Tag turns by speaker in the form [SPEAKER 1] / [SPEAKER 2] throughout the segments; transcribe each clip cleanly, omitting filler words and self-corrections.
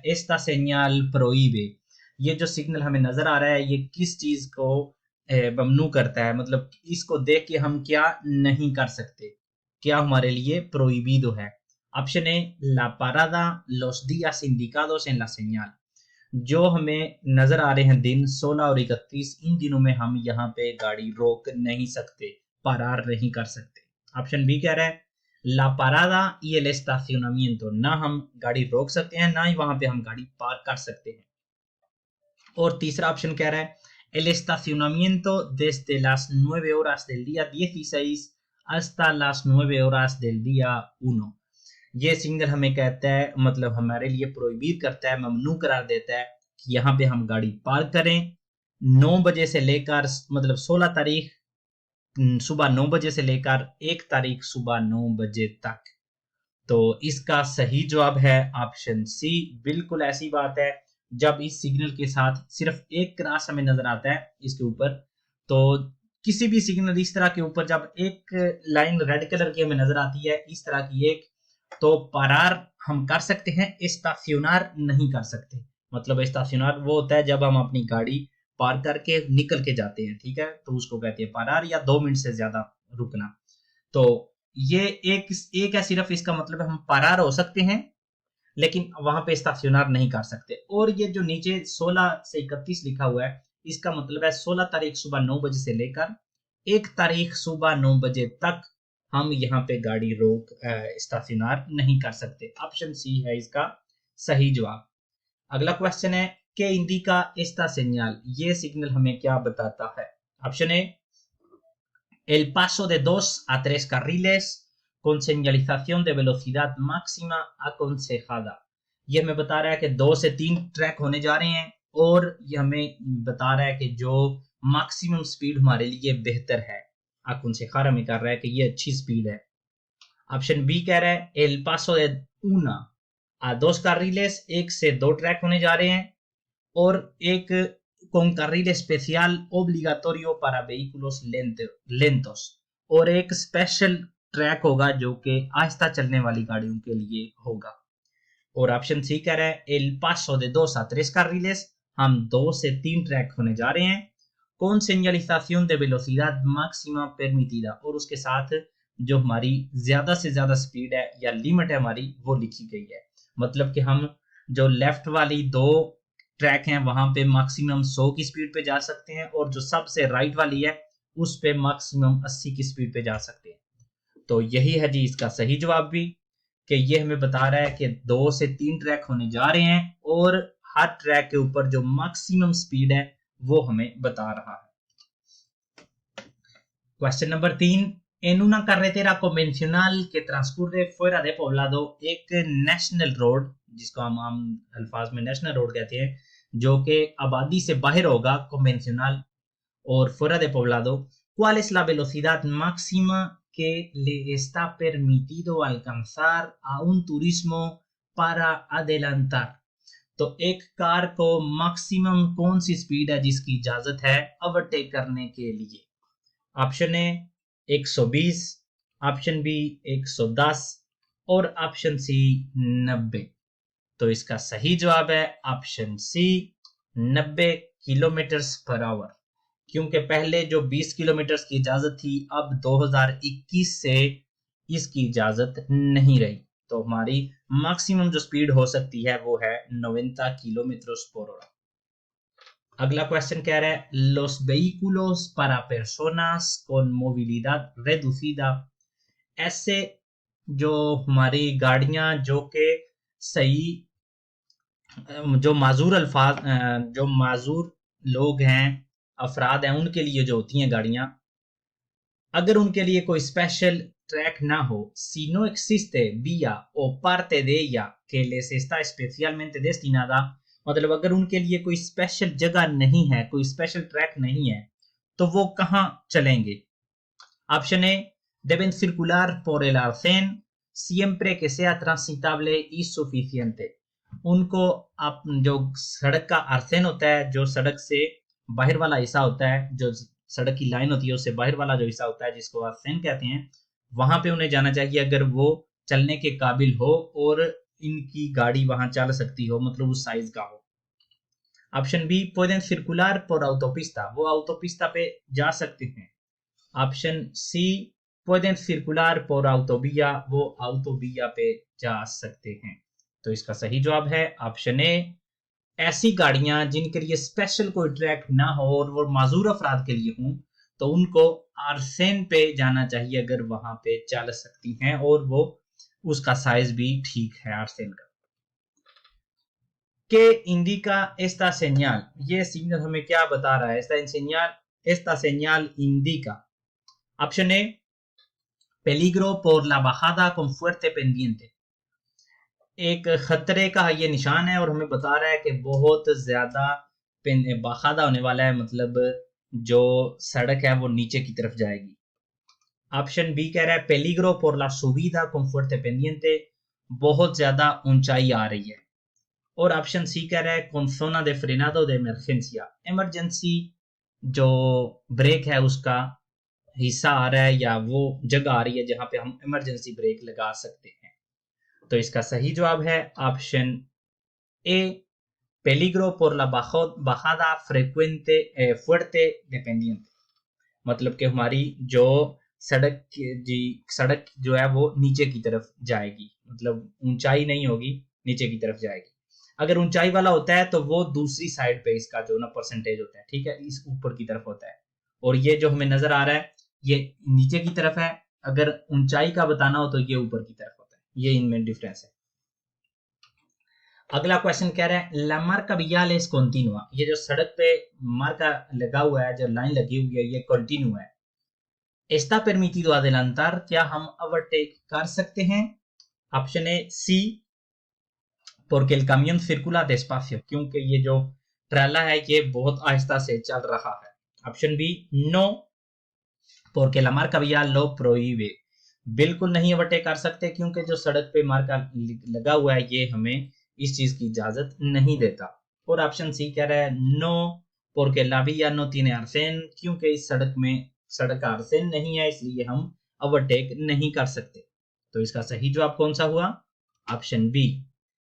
[SPEAKER 1] esta señal prohíbe, ये जो signal हमें नजर आ रहा है ये किस चीज को ममनू करता है, मतलब इसको देख के हम क्या नहीं कर सकते, क्या हमारे लिए प्रोहिबिdo है। Option A la parada, los días indicados en la señal, जो हमें नजर आ रहे हैं दिन 16 और 31, इन दिनों में हम यहाँ पे गाड़ी रोक नहीं सकते, पारार नहीं कर सकते। ऑप्शन बी कह रहा है ला पारादा y el estacionamiento, ना हम गाड़ी रोक सकते हैं ना ही वहां पे हम गाड़ी पार्क कर सकते हैं। और तीसरा ऑप्शन कह रहा है el estacionamiento desde las 9 horas del día 16 hasta las 9 horas del día 1, ये सिग्नल हमें कहता है, मतलब हमारे लिए प्रोहिबिट करता है, ममनू करार देता है कि यहाँ पे हम गाड़ी पार्क करें 9 बजे से लेकर, मतलब 16 तारीख सुबह 9 बजे से लेकर 1 तारीख सुबह 9 बजे तक। तो इसका सही जवाब है ऑप्शन सी, बिल्कुल ऐसी बात है। जब इस सिग्नल के साथ सिर्फ एक क्रॉस हमें नजर आता है इसके ऊपर, तो किसी भी सिग्नल इस तरह के ऊपर जब एक लाइन रेड कलर की हमें नजर आती है इस तरह की एक, तो पारार हम कर सकते हैं, एस्ताफियोनार नहीं कर सकते। मतलब एस्ताफियोनार वो होता है जब हम अपनी गाड़ी पार्क करके निकल के जाते हैं, ठीक है, तो उसको कहते हैं पारार, या 2 मिनट से ज्यादा रुकना। तो ये एक है सिर्फ, इसका मतलब हम पारार हो सकते हैं लेकिन वहां पे स्टेशनर नहीं कर सकते। और ये जो नीचे 16 से 31 लिखा हुआ है, इसका मतलब है 16 तारीख सुबह 9 बजे से लेकर 1 तारीख सुबह 9 बजे तक हम यहाँ पे गाड़ी रोक स्टेशनर नहीं कर सकते। ऑप्शन सी है इसका सही जवाब। अगला क्वेश्चन है के इंडिका एस्टा सेñal, ये सिग्नल हमें क्या बताता है। Option A el paso de 2 a 3 carriles con señalización de velocidad máxima aconsejada, ये हमें बता रहा है कि 2 से 3 ट्रैक होने जा रहे हैं और ये हमें बता रहा है कि जो मैक्सिमम स्पीड हमारे लिए बेहतर है, aconsejada हमें कर रहा है कि ये अच्छी स्पीड है। ऑप्शन बी कह रहा है el paso de 1 a 2 carriles, 1 से 2 ट्रैक होने जा रहे हैं, और एक con carril especial obligatorio para vehículos lentos, और एक स्पेशल ट्रैक होगा जो कि आहिस्ता चलने वाली गाड़ियों के लिए होगा। और ऑप्शन सी कह रहा है el paso de 2 a 3 carriles, हम 2 से 3 ट्रैक होने जा रहे हैं, con señalización de velocidad máxima permitida, और उसके साथ जो हमारी ज्यादा से ज्यादा स्पीड है या लिमिट है हमारी वो लिखी गई है। मतलब कि हम जो लेफ्ट वाली 2 ट्रैक हैं वहां पे मैक्सिमम 100 की स्पीड पे जा सकते हैं, और जो सबसे राइट वाली है उस पे मैक्सिमम 80 की स्पीड पे जा सकते हैं। तो यही है जी इसका सही जवाब भी, कि ये हमें बता रहा है कि 2 से 3 ट्रैक होने जा रहे हैं और हर ट्रैक के ऊपर जो मैक्सिमम स्पीड है वो हमें बता रहा है। Question number 3, en una carretera convencional que transcurre fuera de poblado, एक नेशनल रोड, जिसको हम आम अल्फाज में नेशनल रोड कहते हैं, जो कि आबादी से बाहर होगा, convencional और fuera de poblado, ¿cuál es la velocidad máxima que le está permitido alcanzar a un turismo para adelantar? तो एक कार को मैक्सिमम कौन सी स्पीड है जिसकी इजाजत है ओवरटेक करने के लिए। ऑप्शन ए 120, ऑप्शन बी 110 और ऑप्शन सी 90। तो इसका सही जवाब है option C 90 kilometre per hour, क्योंकि पहले जो 20 किलोमीटर की इजाजत थी अब 2021 से इसकी इजाजत नहीं रही, तो हमारी मैक्सिमम जो स्पीड हो सकती है वो है 90 किलोमीटर पर आवर। अगला क्वेश्चन कह रहा है los vehículos para personas con movilidad reducida, ऐसे जो हमारी गाड़ियां जो कि सही जो माजूर अल्फाज जो माजूर लोग हैं, अफराद हैं, उनके लिए जो होती हैं गाड़ियां, अगर उनके लिए कोई स्पेशल ट्रैक ना हो, si no existe vía o parte de ella que les está especialmente destinada, मतलब अगर उनके लिए कोई स्पेशल जगह नहीं है, कोई स्पेशल ट्रैक नहीं है, तो वो कहां चलेंगे। Option A deben circular por el arcén siempre que sea transitable y suficiente, उनको आप जो सड़क का आर्सेन होता है, जो सड़क से बाहर वाला हिस्सा होता है, जो सड़क की लाइन होती है उससे बाहर वाला जो हिस्सा होता है जिसको आर्सेन कहते हैं, वहां पे उन्हें जाना चाहिए अगर वो चलने के काबिल हो और इनकी गाड़ी वहां चल सकती हो, मतलब उस साइज का हो। Option B, pueden circular por autopista, वो autopista पे जा सकते हैं। Option C, pueden circular por autovía, वो autovía पे जा सकते हैं। तो इसका सही जवाब है ऑप्शन ए, ऐसी गाड़ियां जिनके लिए स्पेशल कोई ट्रैक ना हो और वो माजूर अफराद के लिए हों, तो उनको आर्सेन पे जाना चाहिए अगर वहां पे चल सकती हैं और वो उसका साइज भी ठीक है आर्सेन का। के इंडिका esta señal, ये सिग्नल हमें क्या बता रहा है? esta señal indica, option A, peligro por la bajada con fuerte pendiente, एक खतरे का ये निशान है और हमें बता रहा है कि बहुत ज्यादा बहादा होने वाला है, मतलब जो सड़क है वो नीचे की तरफ जाएगी। ऑप्शन बी कह रहा है पेलिग्रो por la subida con fuerte pendiente, बहुत ज्यादा ऊंचाई आ रही है। और ऑप्शन सी कह रहा है con zona de frenado de emergencia, emergency जो ब्रेक है उसका हिस्सा आ रहा है या वो जगह आ रही है जहां पे हम इमरजेंसी ब्रेक लगा सकते हैं। तो इसका सही जवाब है option A, peligro por la bajada frecuente fuerte dependiente, मतलब कि हमारी जो सड़क जो है वो नीचे की तरफ जाएगी, मतलब ऊंचाई नहीं होगी, नीचे की तरफ जाएगी। अगर ऊंचाई वाला होता है तो वो दूसरी साइड पे इसका जो ना परसेंटेज होता है, ठीक है, इस ऊपर की तरफ होता है, और ये जो हमें नजर आ रहा है ये नीचे की तरफ है। अगर ऊंचाई का बताना हो तो ये ऊपर की तरफ होता है, ये इनमें डिफरेंस है। अगला क्वेश्चन कह रहा है ला marca vial es continua, ये जो सड़क पे मार्का लगा हुआ है, जो लाइन लगी हुई है, ये कंटिन्यू है। está permitido adelantar, क्या हम ओवरटेक कर सकते हैं? Option A C, porque el camión circula despacio, क्योंकि ये जो ट्रेला है ये बहुत आहिस्ता से चल रहा है। Option B, no, porque la marca vial lo prohíbe, बिल्कुल नहीं ओवरटेक कर सकते क्योंकि जो सड़क पे मार्का लगा हुआ है ये हमें इस चीज की इजाजत नहीं देता। और ऑप्शन सी कह रहा है no, porque la vía no tiene arcén, क्योंकि इस सड़क का आर्सेन नहीं है, इसलिए हम ओवरटेक नहीं कर सकते। तो इसका सही जवाब कौन सा हुआ? ऑप्शन बी,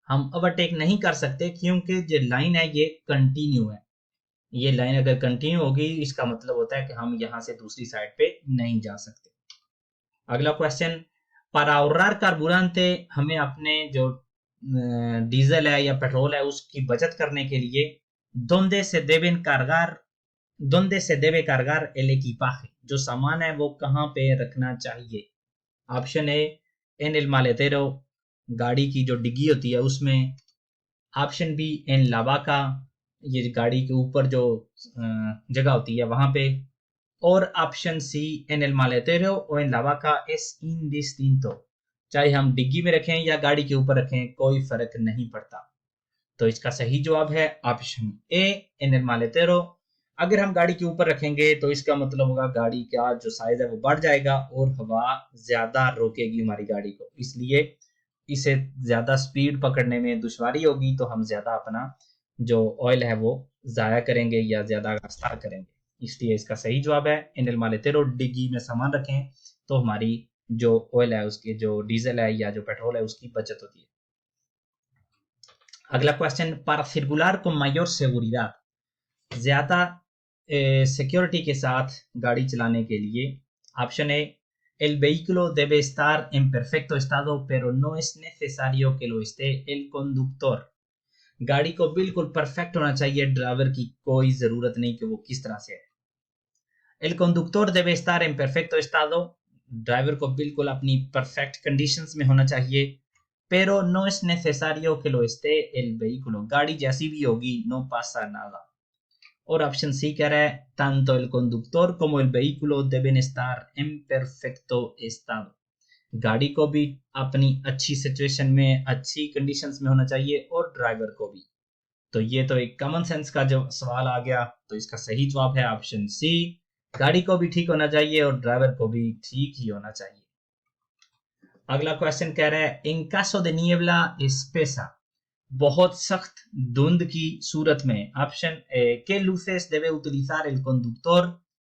[SPEAKER 1] हम ओवरटेक नहीं कर सकते क्योंकि जो लाइन है ये कंटिन्यू है। ये लाइन अगर कंटिन्यू होगी इसका मतलब होता है कि हम यहां से दूसरी साइड पे नहीं जा सकते। अगला क्वेश्चन, para ahorrar carburante, हमें अपने जो डीजल है या पेट्रोल है उसकी बचत करने के लिए donde se debe cargar el equipaje, जो सामान है वो कहाँ पे रखना चाहिए? Option A, en el maletero, गाड़ी की जो डिग्गी होती है उसमें। Option B, en la vaca, ये गाड़ी के ऊपर जो जगह होती है वहां पे। और option C, en el maletero o en la vaca es indistinto, चाहे हम डिग्गी में रखें या गाड़ी के ऊपर रखें कोई फर्क नहीं पड़ता। तो इसका सही जवाब है option A, en el maletero। अगर हम गाड़ी के ऊपर रखेंगे तो इसका मतलब होगा गाड़ी का जो साइज है वो बढ़ जाएगा और हवा ज्यादा रोकेगी हमारी गाड़ी को, इसलिए इसे ज्यादा स्पीड पकड़ने में दुश्वारी होगी, तो हम ज्यादा अपना जो ऑयल है वो जाया करेंगे या ज्यादा रास्ता करेंगे। इसलिए इसका सही जवाब है इन एल मालेटेरो, डिग्गी में सामान रखें तो हमारी जो ऑयल है उसके जो डीजल है या जो पेट्रोल है उसकी बचत होती है। अगला question, para circular con mayor seguridad, ज्यादा सिक्योरिटी के साथ गाड़ी चलाने के लिए। Option A, el vehículo debe estar en perfecto estado pero no es necesario que lo esté el conductor, गाड़ी को बिल्कुल परफेक्ट होना चाहिए, ड्राइवर की कोई जरूरत नहीं कि वो किस तरह से है। el conductor debe estar en perfecto estado, driver को बिल्कुल अपनी परफेक्ट कंडीशंस में होना चाहिए। pero no es necesario que lo esté el vehículo, गाड़ी जैसी भी होगी no pasa nada। और ऑप्शन सी कह रहा है tanto el conductor como el vehículo deben estar en perfecto estado, गाड़ी को भी अपनी अच्छी सिचुएशन में अच्छी कंडीशंस में होना चाहिए और ड्राइवर को भी। तो ये तो एक कॉमन सेंस का जो सवाल आ गया, तो इसका सही जवाब है ऑप्शन सी, गाड़ी को भी ठीक होना चाहिए और ड्राइवर को भी ठीक ही होना चाहिए। अगला क्वेश्चन कह रहा है इन caso de niebla espesa, बहुत सख्त धुंध की सूरत में। ऑप्शन ए, के luces debe utilizar el conductor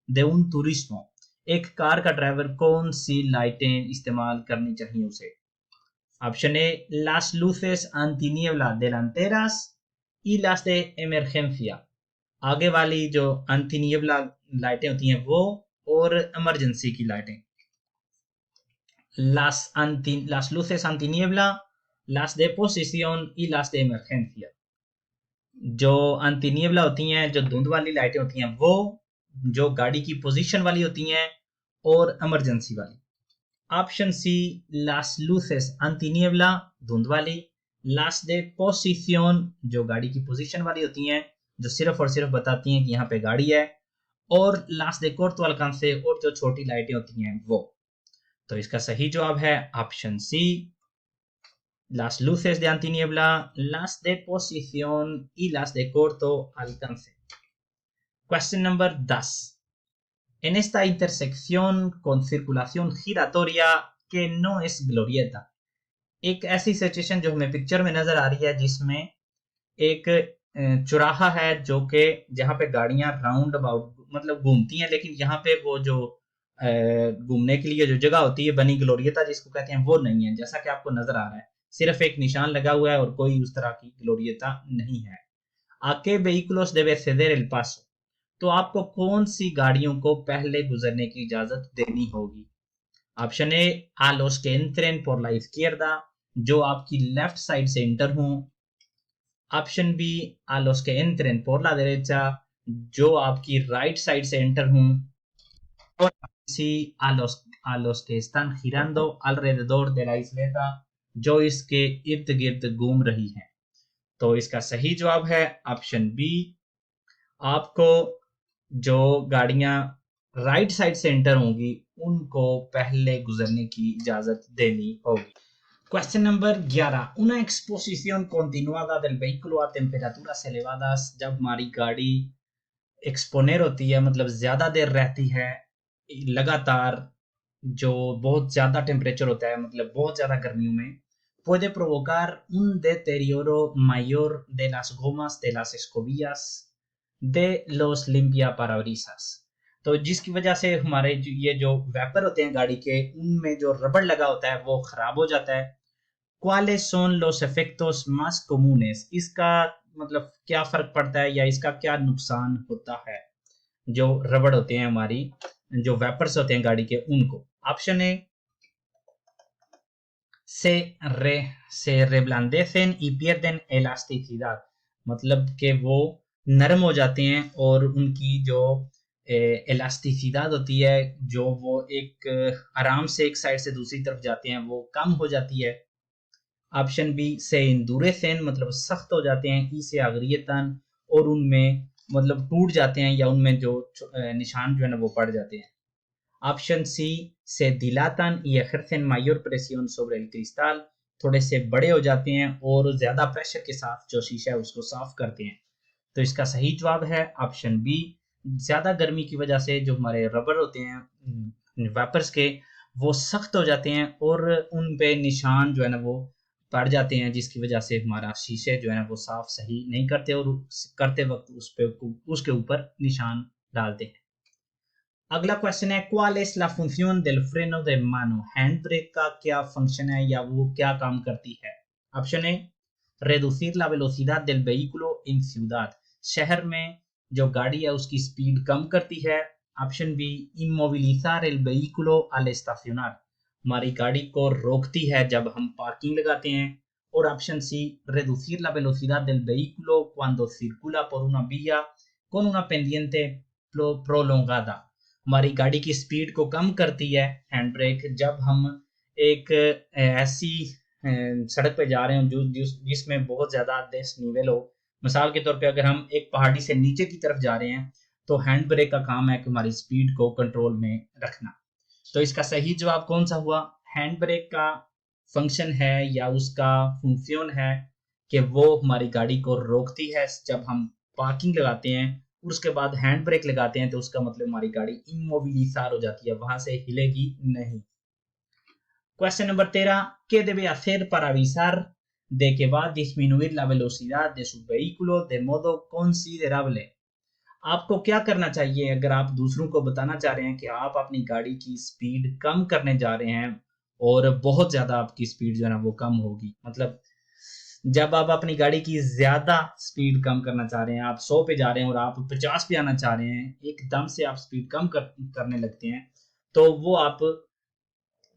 [SPEAKER 1] de un turismo, एक कार का ड्राइवर कौन सी लाइटें इस्तेमाल करनी चाहिए उसे? Option A las luces antiniebla delanteras y las de emergencia, आगे वाली जो antiniebla लाइटें होती हैं वो और इमरजेंसी की लाइटें। las luces antiniebla, las de posición y las de emergencia। जो antiniebla होती हैं, जो धुंध वाली लाइटें होती हैं वो, जो गाड़ी की पोजीशन वाली होती हैं और इमरजेंसी वाली। Option C las luces antiniebla धुंध वाली, las de posición जो गाड़ी की पोजीशन वाली होती हैं, जो सिर्फ और सिर्फ बताती हैं कि यहाँ पे गाड़ी है, और las de corto alcance और जो छोटी लाइटें होती हैं वो। तो इसका सही जवाब है option C las luces de antiniebla, las de posición y las de corto alcance। Question number 10. En esta intersección con circulación giratoria que no es glorieta, एक ऐसी सिचुएशन जो हमें पिक्चर में नजर आ रही है जिसमें एक चौराहा है जो कि जहां पे गाड़ियां राउंड अबाउट मतलब घूमती हैं, लेकिन यहाँ पे वो जो घूमने के लिए जो जगह होती है बनी ग्लोरियता जिसको कहते हैं वो नहीं है, जैसा कि आपको नजर आ रहा है। सिर्फ एक निशान लगा हुआ है और कोई उस तरह की ग्लोरियता नहीं है। आके vehículos debe ceder el paso, तो आपको कौन सी गाड़ियों को पहले गुजरने की इजाजत देनी होगी? Option A a los que entren por la izquierda, जो आपकी लेफ्ट साइड से एंटर हों। Option B a los que entren por la derecha, जो आपकी राइट साइड से एंटर हों। और सी a los que están girando alrededor de la isleta, जो इसके इर्द गिर्द घूम रही हैं। तो इसका सही जवाब है ऑप्शन बी, आपको जो गाड़ियां राइट साइड से एंटर होंगी उनको पहले गुजरने की इजाजत देनी होगी। Question number 11, una exposición continuada del vehículo a temperaturas elevadas, जब हमारी गाड़ी एक्सपोनर होती है मतलब ज्यादा देर रहती है लगातार, जो बहुत ज्यादा टेम्परेचर होता है मतलब बहुत ज्यादा गर्मियों में, puede provocar un deterioro mayor de las gomas de las escobillas de los limpiaparabrisas, तो जिसकी वजह से हमारे ये जो वेपर होते हैं गाड़ी के उनमें जो रबड़ लगा होता है वो खराब हो जाता है। ¿Cuáles son los efectos más comunes? इसका मतलब क्या फर्क पड़ता है या इसका क्या नुकसान होता है जो रबड़ होते हैं हमारी जो वेपर्स होते हैं गाड़ी के उनको? Option A se reblandecen y pierden elasticidad, मतलब कि वो नरम हो जाते हैं और उनकी जो इलास्टिसिडad होती है, जो वो एक आराम से एक साइड से दूसरी तरफ जाते हैं वो कम हो जाती है। ऑप्शन बी से endurecen, मतलब सख्त हो जाते हैं, ई से agrietan, और उनमें मतलब टूट जाते हैं या उनमें जो निशान जो है ना वो पड़ जाते हैं। ऑप्शन सी से dilatan y ejercen mayor presión sobre el cristal, थोड़े से बड़े हो जाते हैं और ज्यादा प्रेशर के साथ जो शीशा है उसको साफ करते हैं। तो इसका सही जवाब है ऑप्शन बी, ज्यादा गर्मी की वजह से जो हमारे रबर होते हैं वेपर्स के वो सख्त हो जाते हैं और उन पे निशान जो है ना वो पड़ जाते हैं, जिसकी वजह से हमारा शीशे जो है ना वो साफ सही नहीं करते और करते वक्त उसके ऊपर निशान डालते हैं। अगला क्वेश्चन है ¿Cuál es la función del freno de mano? Hand brake का क्या फंक्शन है या वो क्या काम करती है? Option A reducir la velocidad del vehículo en ciudad, शहर में जो गाड़ी है उसकी स्पीड कम करती है। Option B inmovilizar el vehículo al estacionar, हमारी गाड़ी को रोकती है जब हम पार्किंग लगाते हैं। और option C reducir la velocidad del vehículo cuando circula por una vía con una pendiente prolongada, हमारी गाड़ी की स्पीड को कम करती है हैंड ब्रेक जब हम एक ऐसी सड़क पे जा रहे हो जिसमें बहुत ज्यादा नीवेल हो। मिसाल के तौर पे अगर हम एक पहाड़ी से नीचे की तरफ जा रहे हैं तो हैंड ब्रेक का काम है कि हमारी स्पीड को कंट्रोल में रखना। तो इसका सही जवाब कौन सा हुआ? हैंड ब्रेक का फंक्शन है या उसका फंक्शन है कि वो हमारी गाड़ी को रोकती है जब हम पार्किंग लगाते हैं, उसके बाद हैंड ब्रेक लगाते हैं तो उसका मतलब हमारी गाड़ी इमोबिलिजार हो जाती है, वहां से हिलेगी नहीं। Question number 13, ¿qué debe hacer para avisar de que va a disminuir la velocidad de su vehículo de modo considerable? आपको क्या करना चाहिए अगर आप दूसरों को बताना चाह रहे हैं कि आप अपनी गाड़ी की स्पीड कम करने जा रहे हैं और बहुत ज्यादा आपकी स्पीड जो है ना वो कम होगी। मतलब जब आप अपनी गाड़ी की ज्यादा स्पीड कम करना चाह रहे हैं, आप 100 पे जा रहे हैं और आप 50 पे आना चाह रहे हैं, एकदम से आप स्पीड कम करने लगते हैं, तो वो आप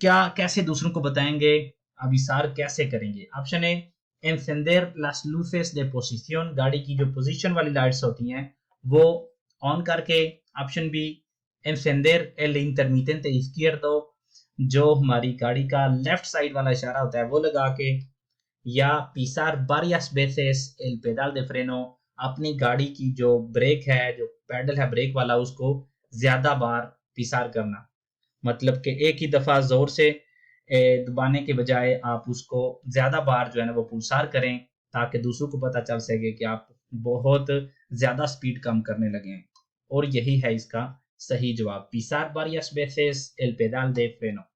[SPEAKER 1] क्या कैसे दूसरों को बताएंगे, अभिसार कैसे करेंगे? ऑप्शन ए, एंसेंडर las luces de posición, गाड़ी की जो पोजीशन वाली लाइट्स होती हैं वो ऑन करके। Option B, encender el intermitente izquierdo, जो हमारी गाड़ी का लेफ्ट साइड वाला इशारा होता है वो लगा के। या pisar varias veces el pedal de freno, अपनी गाड़ी की जो ब्रेक है, जो पैडल है ब्रेक वाला, उसको ज्यादा बार पिसार करना। मतलब कि एक ही दफा जोर से दबाने के बजाय आप उसको ज्यादा बार जो है ना वो पुलसार करें, ताकि दूसरों को पता चल सके कि आप बहुत ज्यादा स्पीड कम करने लगे हैं। और यही है इसका सही जवाब, pisar varias veces el pedal de freno।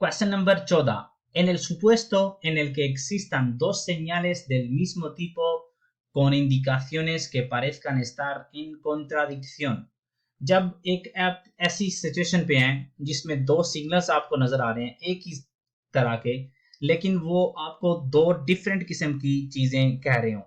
[SPEAKER 1] Question number 14. En el supuesto en el que existan dos señales del mismo tipo con indicaciones que parezcan estar en contradicción, जब एक ऐप ऐसी सिचुएशन पे है जिसमें दो सिग्नल्स आपको नजर आ रहे हैं एक ही तरह के, लेकिन वो आपको दो डिफरेंट किस्म की चीजें कह रहे हो।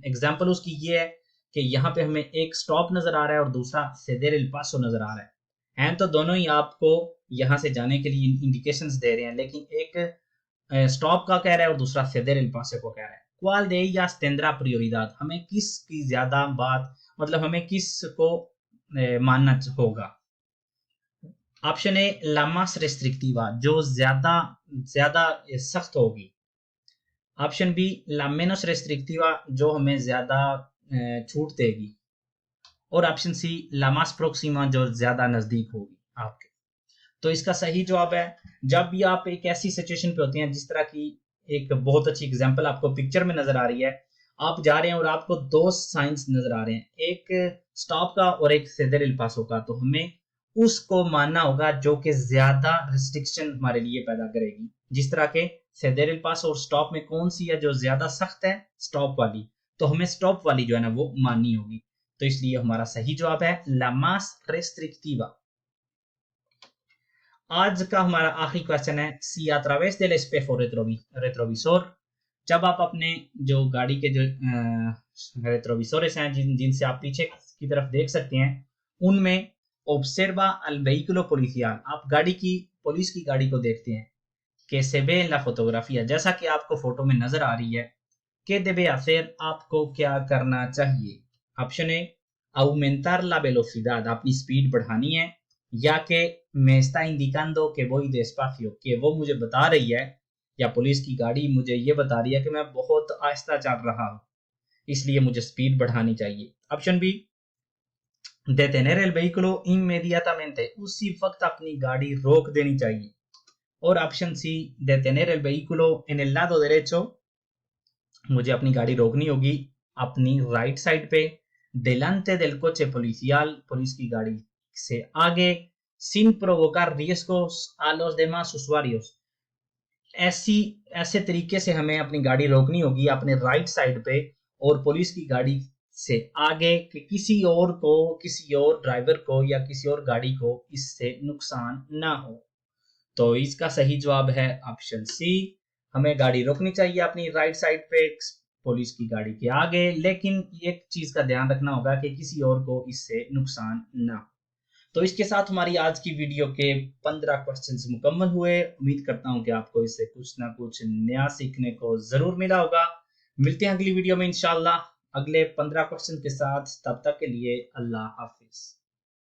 [SPEAKER 1] एग्जांपल उसकी ये है कि यहाँ पे हमें एक स्टॉप नजर आ रहा है और दूसरा ceder el paso नजर आ रहा है। हैं तो दोनों ही आपको यहाँ से जाने के लिए इंडिकेशंस दे रहे हैं, लेकिन एक स्टॉप का कह रहा है और दूसरा ceder el paso को कह रहा है। ¿Cuál de ellas tendrá prioridad? हमें किस की ज्यादा बात, मतलब हमें किस को मानना होगा? Option A, La más restrictiva, जो ज्यादा ज्यादा सख्त होगी। ऑप्शन बी, ला menos restrictiva, जो हमें ज्यादा छूट देगी। और ऑप्शन सी, ला más próxima, जो ज्यादा नजदीक होगी आपके। तो इसका सही जवाब है, जब भी आप एक ऐसी सिचुएशन पे होते हैं, जिस तरह की एक बहुत अच्छी एग्जांपल आपको पिक्चर में नजर आ रही है, आप जा रहे हैं और आपको दो साइंस नजर आ रहे हैं, एक स्टॉप का और एक ceder el paso का, तो हमें उसको मानना होगा जो कि ज्यादा रिस्ट्रिक्शन हमारे लिए पैदा करेगी। जिस तरह के ceder el paso और स्टॉप में कौन सी है जो ज्यादा सख्त है? स्टॉप वाली। तो हमें स्टॉप वाली जो है ना वो माननी होगी। तो इसलिए हमारा सही जवाब है la más restrictiva। आज का हमारा आखिरी क्वेश्चन है, सी a través del espejo retrovisor, जब आप अपने जो गाड़ी के जो रेट्रोविसोर्स हैं जिनसे आप पीछे की तरफ देख सकते हैं, उनमें observa al vehículo policial, आप गाड़ी की पुलिस की गाड़ी को देखते हैं, que se ve en la fotografía, जैसा कि आपको फोटो में नजर आ रही है, que debe hacer, आपको क्या करना चाहिए? Option A, aumentar la velocidad, अपनी स्पीड बढ़ानी है, या कि me está indicando que voy despacio, कि वो मुझे बता रही है, या पुलिस की गाड़ी मुझे ये बता रही है कि मैं बहुत आहिस्ता चल रहा हूँ, इसलिए मुझे स्पीड बढ़ानी चाहिए। Option B, detener el vehículo inmediatamente, उसी वक्त अपनी गाड़ी रोक देनी चाहिए। और option C, detener el vehículo en el lado derecho, मुझे अपनी गाड़ी रोकनी होगी अपनी राइट साइड पे, delante del coche policial, police की गाड़ी से आगे, sin provocar riesgos a los demás usuarios, ऐसे तरीके से हमें अपनी गाड़ी रोकनी होगी अपने राइट साइड पे और पुलिस की गाड़ी से आगे, कि किसी और को, किसी और ड्राइवर को या किसी और गाड़ी को इससे नुकसान ना हो। तो इसका सही जवाब है ऑप्शन सी, हमें गाड़ी रोकनी चाहिए अपनी राइट साइड पे पुलिस की गाड़ी के आगे, लेकिन एक चीज का ध्यान रखना होगा कि किसी और को इससे नुकसान ना हो। तो इसके साथ हमारी आज की वीडियो के 15 क्वेश्चंस मुकम्मल हुए। उम्मीद करता हूं कि आपको इससे कुछ ना कुछ नया सीखने को जरूर मिला होगा। मिलते हैं अगली वीडियो में इंशाल्लाह अगले 15 क्वेश्चन के साथ। तब तक के लिए अल्लाह हाफिज।